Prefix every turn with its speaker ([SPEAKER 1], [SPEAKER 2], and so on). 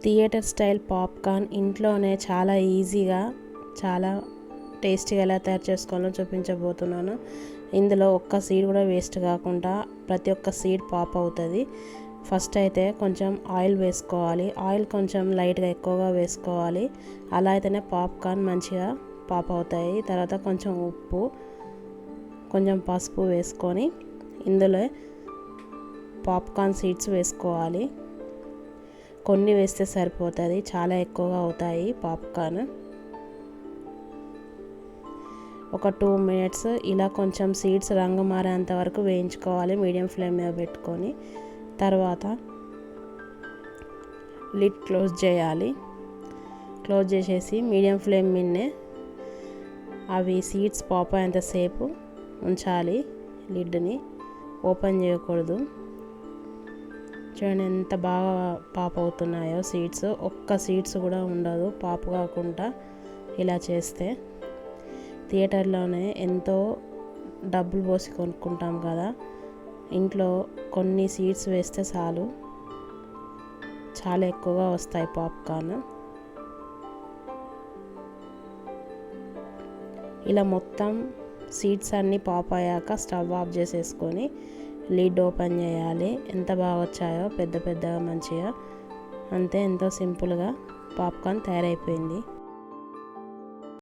[SPEAKER 1] Theatre style popcorn ఇంట్లోనే చాలా ఈజీగా చాలా టేస్టీగా ఎలా తయారు చేసుకోవాలో చూపించబోతున్నాను. ఇందులో ఒక్క సీడ్ కూడా వేస్ట్ కాకుండా ప్రతి ఒక్క సీడ్ పాప్ అవుతుంది. ఫస్ట్ అయితే కొంచెం ఆయిల్ వేసుకోవాలి. ఆయిల్ కొంచెం లైట్గా ఎక్కువగా వేసుకోవాలి. అలా అయితేనే పాప్కార్న్ మంచిగా పాప్ అవుతాయి. తర్వాత కొంచెం ఉప్పు, కొంచెం పసుపు వేసుకొని ఇందులో పాప్కార్న్ సీడ్స్ వేసుకోవాలి. కొన్ని వేస్తే సరిపోతుంది, చాలా ఎక్కువగా అవుతాయి పాప్కార్న్. ఒక 2 మినిట్స్ ఇలా కొంచెం సీడ్స్ రంగు మారేంత వరకు వేయించుకోవాలి మీడియం ఫ్లేమ్ మీద పెట్టుకొని. తర్వాత లిడ్ క్లోజ్ చేయాలి. క్లోజ్ చేసేసి మీడియం ఫ్లేమ్ మీదనే అవి సీడ్స్ పాప్ అయ్యేంతసేపు ఉంచాలి. లిడ్ని ఓపెన్ చేయకూడదు. చూడండి ఎంత బాగా పాప్ అవుతున్నాయో సీడ్స్. ఒక్క సీడ్స్ కూడా ఉండదు పాప్ కాకుండా ఇలా చేస్తే. థియేటర్లోనే ఎంతో డబ్బులు పోసి కొనుక్కుంటాం కదా, ఇంట్లో కొన్ని సీడ్స్ వేస్తే చాలు, చాలా ఎక్కువగా వస్తాయి పాప్కార్న్. ఇలా మొత్తం సీడ్స్ అన్నీ పాప్ అయ్యాక స్టవ్ ఆఫ్ చేసేసుకొని లిడ్ ఓపెన్ చేయాలి. ఎంత బాగా వచ్చాయో పెద్ద పెద్దగా మంచిగా. అంతే, ఎంతో సింపుల్గా పాప్కార్న్ తయారైపోయింది.